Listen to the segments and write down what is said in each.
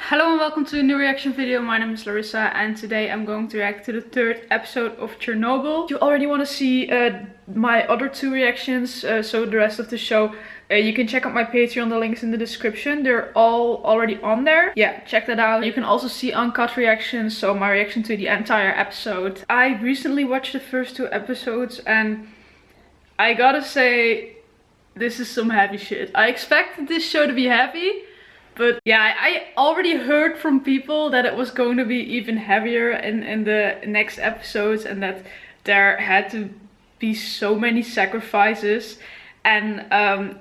Hello and welcome to a new reaction video. My name is Larissa and today I'm going to react to the third episode of Chernobyl. If you already want to see my other two reactions, so the rest of the show, you can check out my Patreon, the link's in the description. They're all already on there. Yeah, check that out. You can also see uncut reactions, so my reaction to the entire episode. I recently watched the first two episodes and I gotta say, this is some heavy shit. I expected this show to be heavy. But yeah, I already heard from people that it was going to be even heavier in the next episodes and that there had to be so many sacrifices. And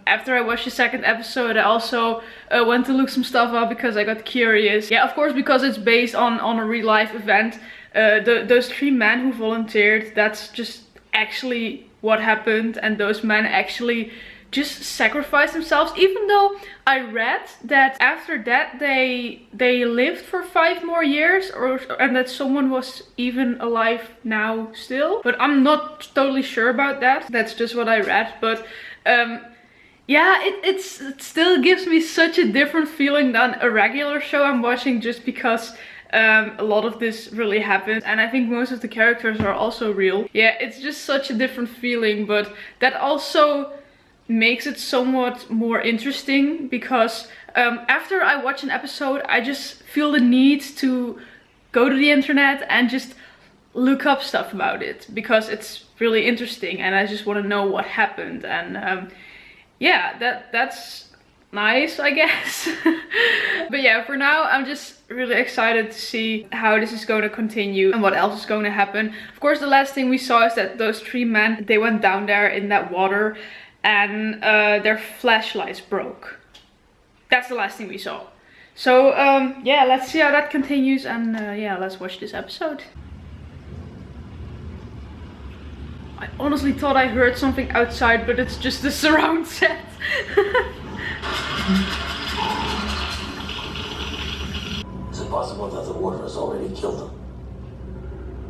after I watched the second episode, I also went to look some stuff up because I got curious. Yeah, of course, because it's based on a real life event. Those three men who volunteered, that's just actually what happened. And those men actually just sacrificed themselves, even though I read that after that they lived for 5 more years, and that someone was even alive now still, but I'm not totally sure about that. That's just what I read. But yeah, it still gives me such a different feeling than a regular show I'm watching, just because a lot of this really happened and I think most of the characters are also real. Yeah, it's just such a different feeling, but that also makes it somewhat more interesting because after I watch an episode, I just feel the need to go to the internet and just look up stuff about it because it's really interesting and I just want to know what happened. And yeah, that's nice, I guess. But yeah, for now I'm just really excited to see how this is going to continue and what else is going to happen. Of course, the last thing we saw is that those 3 men, they went down there in that water and their flashlights broke. That's the last thing we saw. So yeah, let's see how that continues, and yeah, let's watch this episode. I honestly thought I heard something outside, but it's just the surround set. Is it possible that the water has already killed them?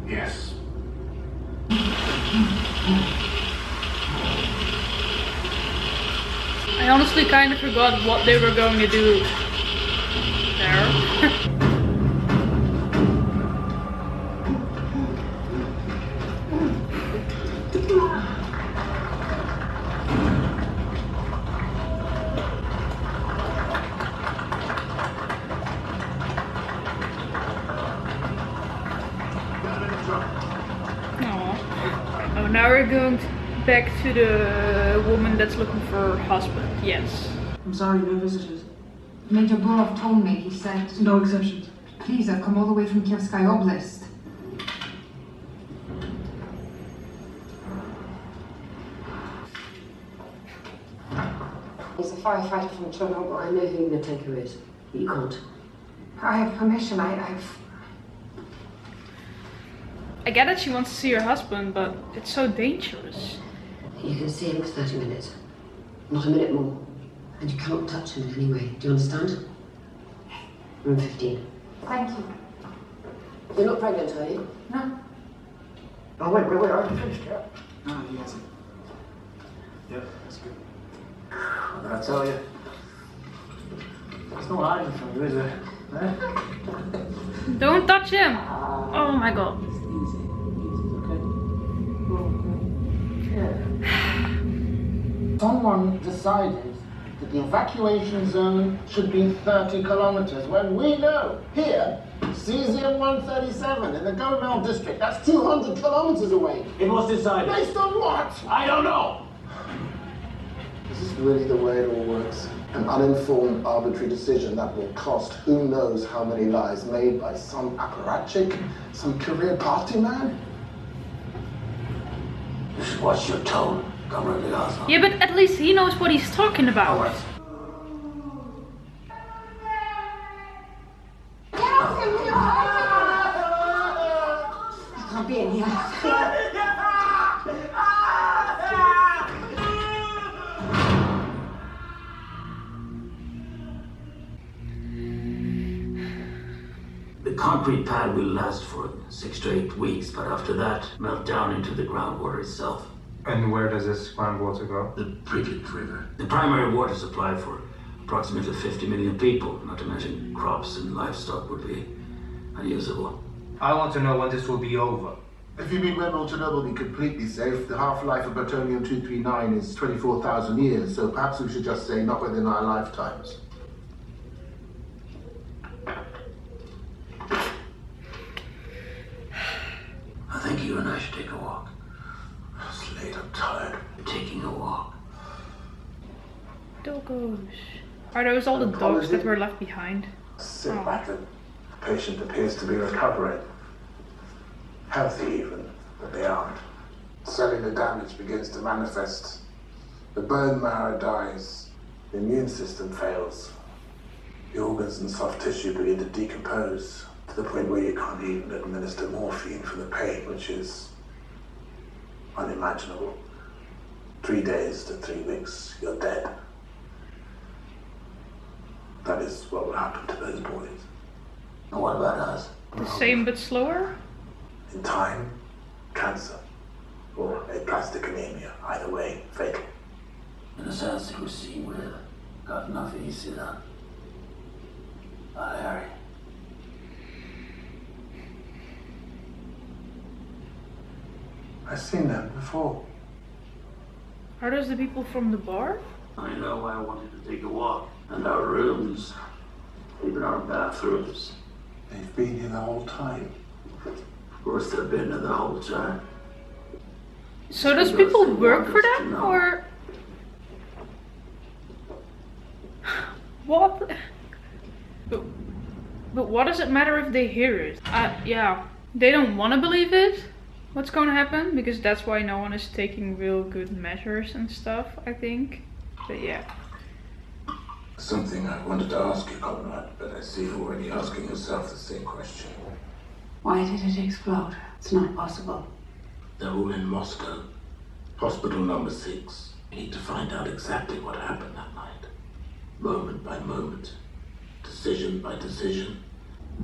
Yes. I honestly kind of forgot what they were going to do there. Aww. Oh, now we're going back to the woman that's looking for her husband. Yes. I'm sorry, no visitors. Major Borov told me, he said... No exceptions. Please, I've come all the way from Kievsky Oblast. He's a firefighter from Chernobyl. I know who the taker is. But you can't. I have permission, I get that she wants to see her husband, but it's so dangerous. You can see him for 30 minutes. Not a minute more. And you cannot touch him in any way. Do you understand? Room 15. Thank you. You're not pregnant, are you? No. Oh, wait, I haven't finished yet. No, he hasn't. Yep, that's good. What did I tell you? There's no hiding from you, is there? Eh? Don't touch him! Oh my god. Someone decided that the evacuation zone should be 30 kilometers, when we know here, cesium-137 in the Gomel district, that's 200 kilometers away. It was decided. Based on what? I don't know. This is really the way it all works. An uninformed, arbitrary decision that will cost who knows how many lives, made by some apparatchik, some career party man. You should watch your tone, Comrade Liaza. Yeah, but at least he knows what he's talking about. Alright. I can't be in here. The concrete pad will last for 6 to 8 weeks, but after that, melt down into the groundwater itself. And where does this groundwater go? The Pripyat River. The primary water supply for approximately 50 million people, not to mention crops and livestock would be unusable. I want to know when this will be over. If you mean when will Chernobyl be completely safe, the half-life of plutonium-239 is 24,000 years, so perhaps we should just say not within our lifetimes. I think you and I should take a walk. It's late, I'm tired. Taking a walk. Doggos. Are those all the dogs that were left behind? Sit back, the patient appears to be recovering. Healthy even, but they aren't. Cellular damage begins to manifest. The bone marrow dies. The immune system fails. The organs and soft tissue begin to decompose to the point where you can't even administer morphine for the pain, which is unimaginable. 3 days to 3 weeks, you're dead. That is what will happen to those boys. And what about us? The same but slower? In time, cancer, or aplastic anemia, either way, fatal. In a sense, it would seem we've got enough easy then. Harry. I've seen them before. Are those the people from the bar? I know why I wanted to take a walk. And our rooms, even our bathrooms. They've been here the whole time. Of course they've been here the whole time. So those people work for them, or what? But what does it matter if they hear it? Yeah, they don't want to believe it. What's going to happen? Because that's why no one is taking real good measures and stuff, I think. But yeah. Something I wanted to ask you, Conrad, but I see you're already asking yourself the same question. Why did it explode? It's not possible. They're all in Moscow. Hospital number 6. We need to find out exactly what happened that night. Moment by moment. Decision by decision.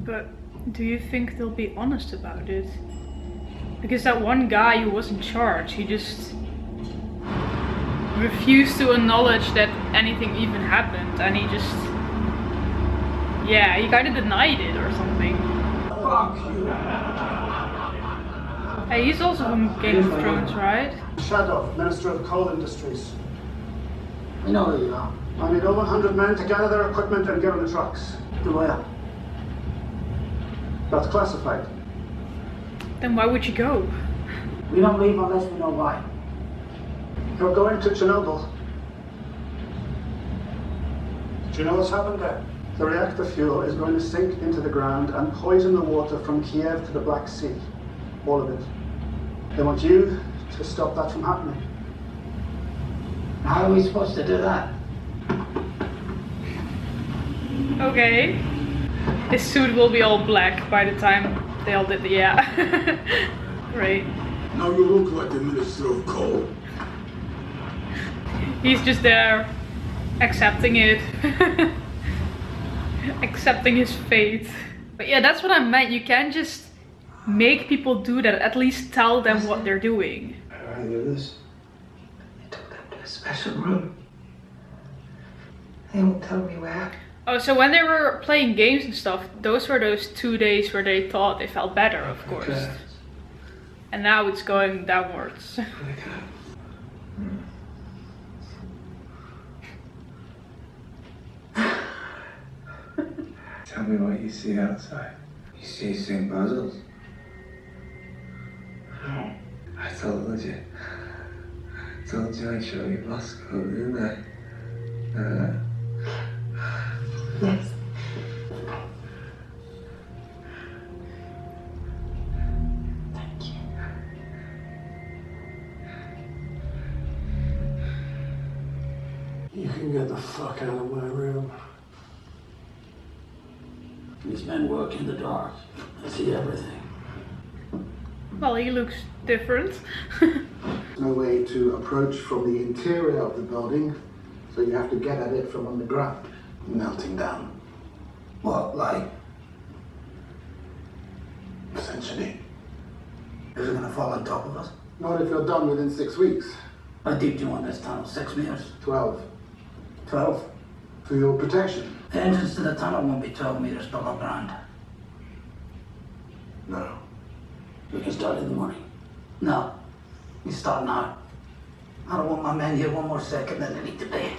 But do you think they'll be honest about it? Because that one guy who was in charge, he just refused to acknowledge that anything even happened, and he just, yeah, he kind of denied it or something. Fuck you. Hey, he's also from Game of Thrones, right? Shadow, Minister of Coal Industries. We know who you are. I need over 100 men to gather their equipment and get on the trucks. To where? That's classified. Then why would you go? We don't leave unless we know why. You're going to Chernobyl. Do you know what's happened there? The reactor fuel is going to sink into the ground and poison the water from Kiev to the Black Sea. All of it. They want you to stop that from happening. How are we supposed to do that? Okay. His suit will be all black by the time they all did the, yeah. Great. Now you look like the Minister of Coal. He's just there, accepting it. Accepting his fate. But yeah, that's what I meant. You can't just make people do that. At least tell them what they're doing. How do I do this? They took them to a special room. They won't tell me where. Oh, so when they were playing games and stuff, those were those 2 days where they thought they felt better, of course. Okay. And now it's going downwards. Tell me what you see outside. You see St. Basil's? No. I told you. Told you I'd show you Moscow, didn't I? Yes. Thank you. You can get the fuck out of my room. These men work in the dark. I see everything. Well, he looks different. No way to approach from the interior of the building, so you have to get at it from underground. Melting down. What, like? Essentially. Is it gonna fall on top of us? Not if you're done within 6 weeks. How deep do you want this tunnel? 6 meters? 12. 12? For your protection? The entrance to the tunnel won't be 12 meters below ground. No. We can start in the morning. No. We start now. I don't want my men here one more second than they need to be.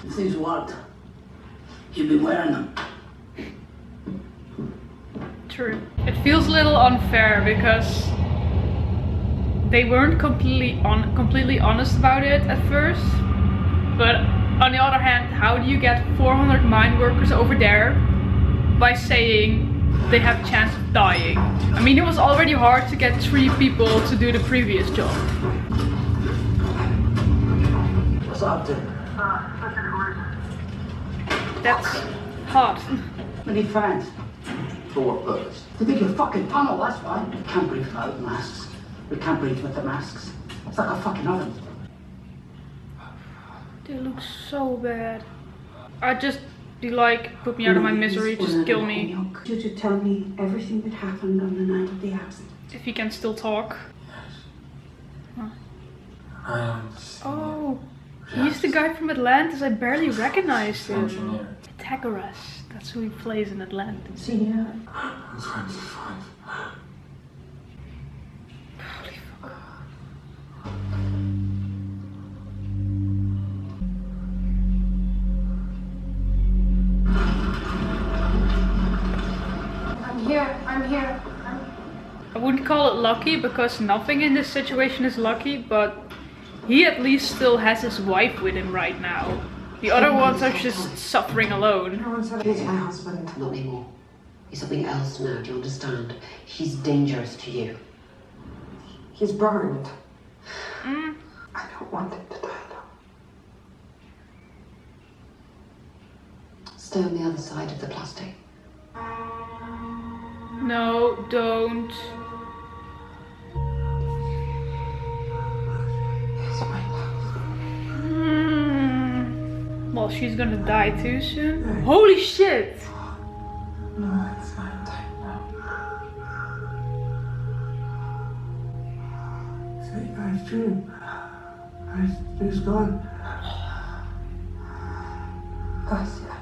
If these worked, you'd be wearing them. True. It feels a little unfair because they weren't completely honest about it at first. But on the other hand, how do you get 400 mine workers over there by saying they have a chance of dying? I mean, it was already hard to get 3 people to do the previous job. What's up, dude? That's hot. We need fans. For what purpose? To dig a fucking tunnel, that's why. We can't breathe without masks. We can't breathe with the masks. It's like a fucking oven. They look so bad. I'd just be like, put me out of my misery, just kill me. Could you tell me everything that happened on the night of the accident? If he can still talk. Yes. Huh. Oh, he's the guy from Atlantis. I barely recognized him. Engineer. Pythagoras. That's who he plays in Atlantis. Senior. 25. Holy fuck. I'm here. I wouldn't call it lucky because nothing in this situation is lucky, but he at least still has his wife with him right now. The other ones are just suffering alone. No one said he's my husband. Not anymore. He's something else now, do you understand? He's dangerous to you. He's burned. Mm. I don't want him to die though. Stay on the other side of the plastic. No, don't. He's my love. Well, she's gonna die too soon. Holy shit! No, it's not time now. Say, guys, Jim. He's gone. Gosia.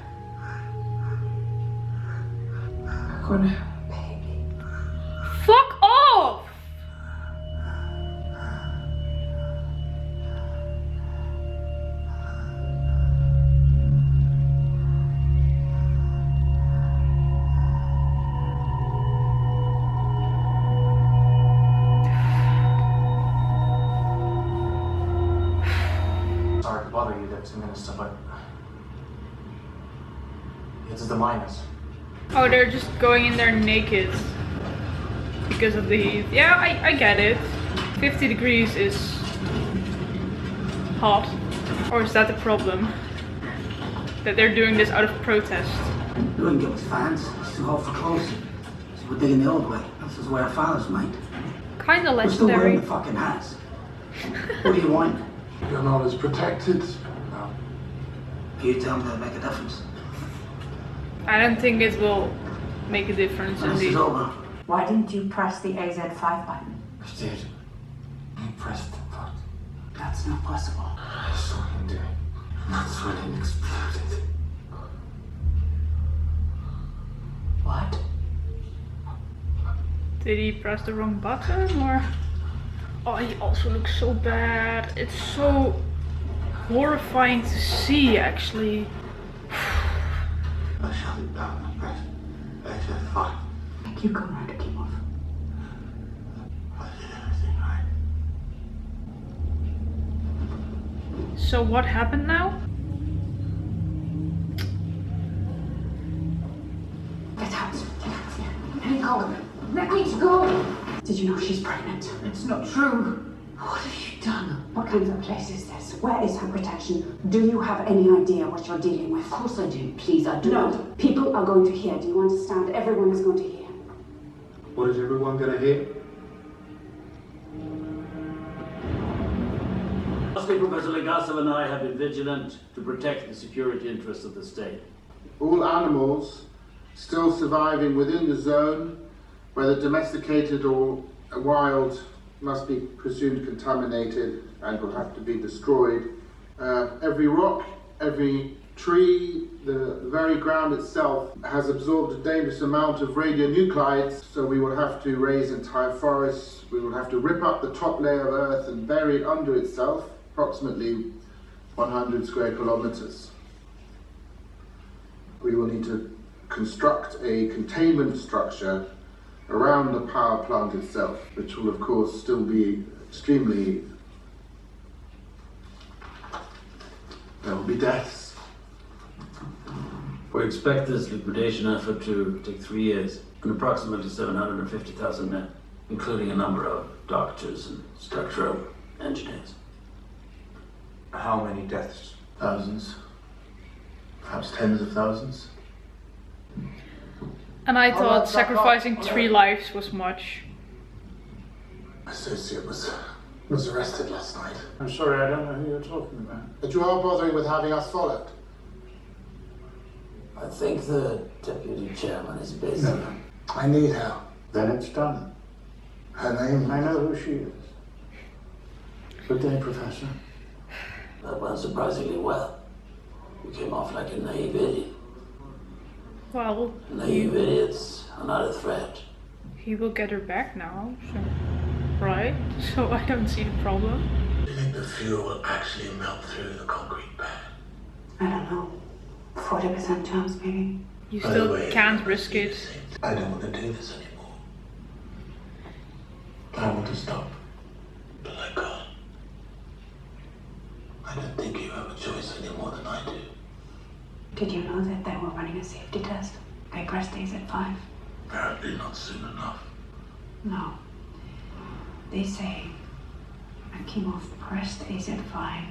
I'm gonna have a baby. Fuck off! Sorry to bother you there 2 minutes, but it's the miners. Oh, they're just going in there naked because of the heat. Yeah, I get it. 50 degrees is hot. Or is that the problem? That they're doing this out of protest? We wouldn't get with fans. It's too hot for clothes. So we're digging the old way. This is where our fathers mined. Kinda We're still legendary. wearing the fucking hats. What do you want? You're not as protected. No. You tell me that'll make a difference. I don't think it will make a difference When this indeed. is over, Why didn't you press the AZ5 button? I did. I pressed the button. That's not possible. I saw him do it. That's when it exploded. What? Did he press the wrong button or? Oh, he also looks so bad. It's so horrifying to see, actually. I shut it down and pressed AZ5. You come right, came off. I did everything right. So what happened now? Get out. Let me go. Let me go. Did you know she's pregnant? It's not true. What have you done? What kind of a place is this? Where is her protection? Do you have any idea what you're dealing with? Of course I do. Please, I do. No, people are going to hear. Do you understand? Everyone is going to hear. What is everyone gonna hear? Lastly, Professor Legasov and I have been vigilant to protect the security interests of the state. All animals still surviving within the zone, whether domesticated or wild, must be presumed contaminated and will have to be destroyed Every rock, every tree, the very ground itself has absorbed a dangerous amount of radionuclides, so we would have to raise entire forests, we would have to rip up the top layer of Earth and bury it under itself, approximately 100 square kilometers. We will need to construct a containment structure around the power plant itself, which will of course still be extremely... There will be deaths. We expect this liquidation effort to take 3 years and approximately 750,000 men, including a number of doctors and structural engineers. How many deaths? Thousands. Perhaps tens of thousands. And I thought sacrificing 3 lives was much. My associate was arrested last night. I'm sorry, I don't know who you're talking about. But you are bothering with having us followed. I think the deputy chairman is busy. No, I need her. Then it's done. Her name? I know who she is. Good day, Professor. That went surprisingly well. You came off like a naive idiot. Well, Naive idiots are not a threat. he will get her back now, so... Right? So I don't see the problem. Do you think the fuel will actually melt through the concrete pad? I don't know. 40% chance, maybe. You By the still way, can't risk it. I don't want to do this anymore. I want to stop, but I can't. I don't think you have a choice any more than I do. Did you know that they were running a safety test? They pressed AZ5. Apparently not soon enough. No. They say Akimov pressed AZ5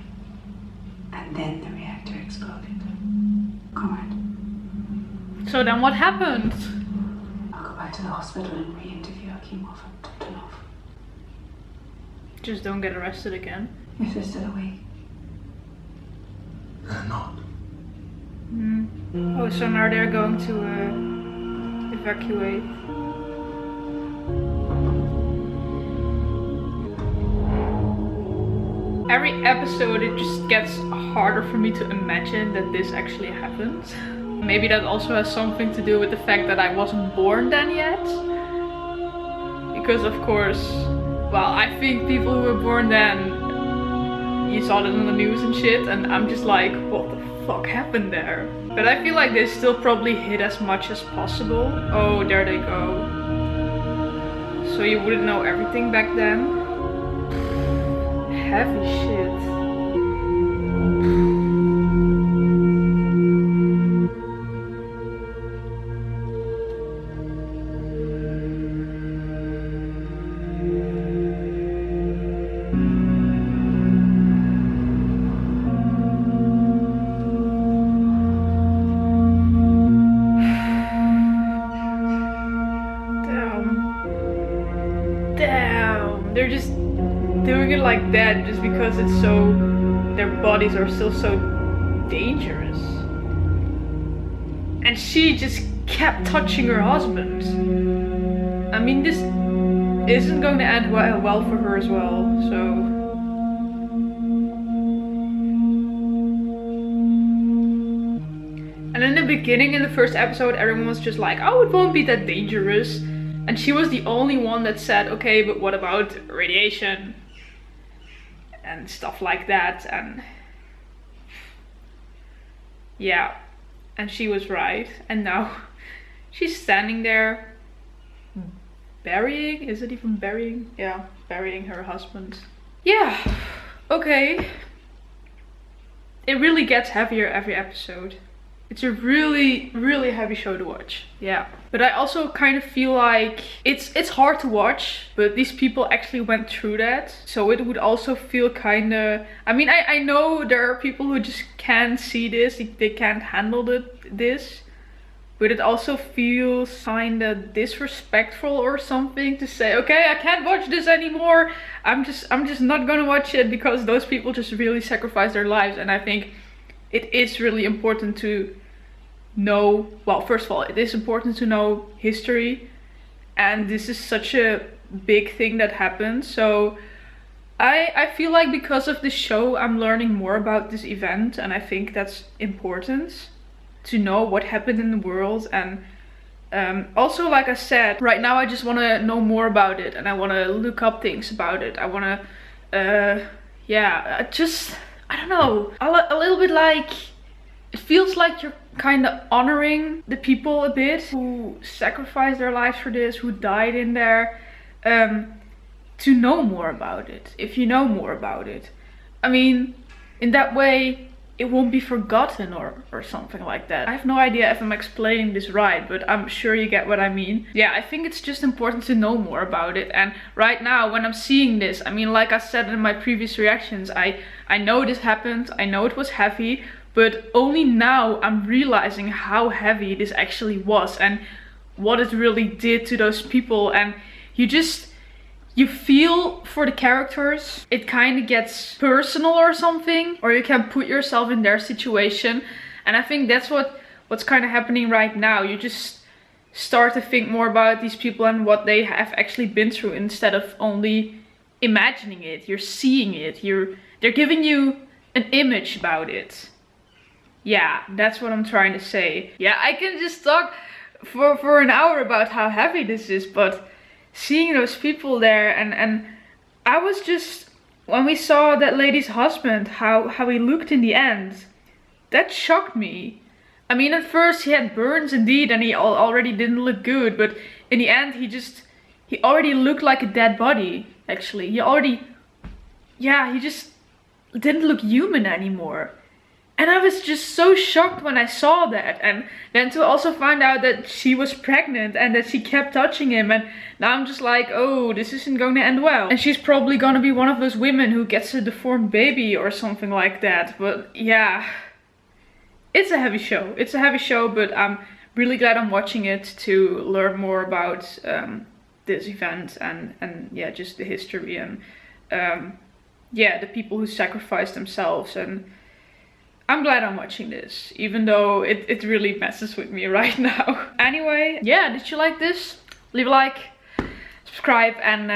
and then the reactor exploded. Correct. So then what happened? I'll go back to the hospital and re-interview Akimov and Totonov. Just don't get arrested again. If they're still awake. They're not. Oh, so now they're going to evacuate. Every episode it just gets harder for me to imagine that this actually happened. Maybe that also has something to do with the fact that I wasn't born then yet. Because of course, well, I think people who were born then, you saw that on the news and shit, and I'm just like, what the fuck happened there? But I feel like they still probably hid as much as possible. Oh, there they go. So you wouldn't know everything back then. Heavy shit. Damn. They're just doing it like that just because it's so, their bodies are still so dangerous. And she just kept touching her husband. I mean, this isn't going to end well for her as well, so. And in the beginning, in the first episode, everyone was just like, oh, it won't be that dangerous. And she was the only one that said, okay, but what about radiation? And stuff like that, and yeah, and she was right, and now she's standing there burying, is it even burying? Yeah, burying her husband. Yeah, okay. It really gets heavier every episode. It's a really, really heavy show to watch. Yeah. But I also kind of feel like it's hard to watch, but these people actually went through that. So it would also feel kind of... I mean, I know there are people who just can't see this. They can't handle this. But it also feels kind of disrespectful or something to say, okay, I can't watch this anymore. I'm just not gonna watch it because those people just really sacrificed their lives. And I think it is really important to know, well, first of all, it is important to know history, and this is such a big thing that happened. So I feel like because of the show I'm learning more about this event, and I think that's important to know what happened in the world. And also, like I said, right now I just want to know more about it, and I want to look up things about it. I want to I don't know, a little bit like, it feels like you're kind of honoring the people a bit who sacrificed their lives for this, who died in there, to know more about it. If you know more about it, I mean, in that way it won't be forgotten or something like that. I have no idea if I'm explaining this right, but I'm sure you get what I mean. Yeah, I think it's just important to know more about it. And right now when I'm seeing this, I mean, like I said in my previous reactions, I know this happened, I know it was heavy, but only now I'm realizing how heavy this actually was and what it really did to those people. And you feel for the characters. It kind of gets personal or something, or you can put yourself in their situation. And I think that's what's kind of happening right now. You just start to think more about these people and what they have actually been through, instead of only imagining it. You're seeing it. They're giving you an image about it. Yeah, that's what I'm trying to say. Yeah, I can just talk for an hour about how heavy this is, but seeing those people there, and I was just, when we saw that lady's husband, how he looked in the end, that shocked me. I mean, at first he had burns indeed, and he already didn't look good, but in the end he already looked like a dead body, actually. He just didn't look human anymore. And I was just so shocked when I saw that. And then to also find out that she was pregnant and that she kept touching him. And now I'm just like, oh, this isn't going to end well. And she's probably going to be one of those women who gets a deformed baby or something like that. But yeah, it's a heavy show. It's a heavy show, but I'm really glad I'm watching it to learn more about this event and yeah, just the history and yeah, the people who sacrificed themselves. And I'm glad I'm watching this, even though it really messes with me right now. Anyway, yeah, did you like this? Leave a like, subscribe, and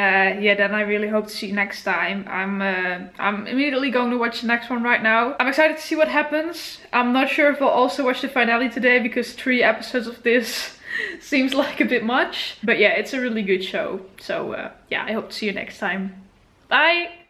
yeah, then I really hope to see you next time. I'm immediately going to watch the next one right now. I'm excited to see what happens. I'm not sure if I'll also watch the finale today, because 3 episodes of this seems like a bit much. But yeah, it's a really good show. So yeah, I hope to see you next time. Bye!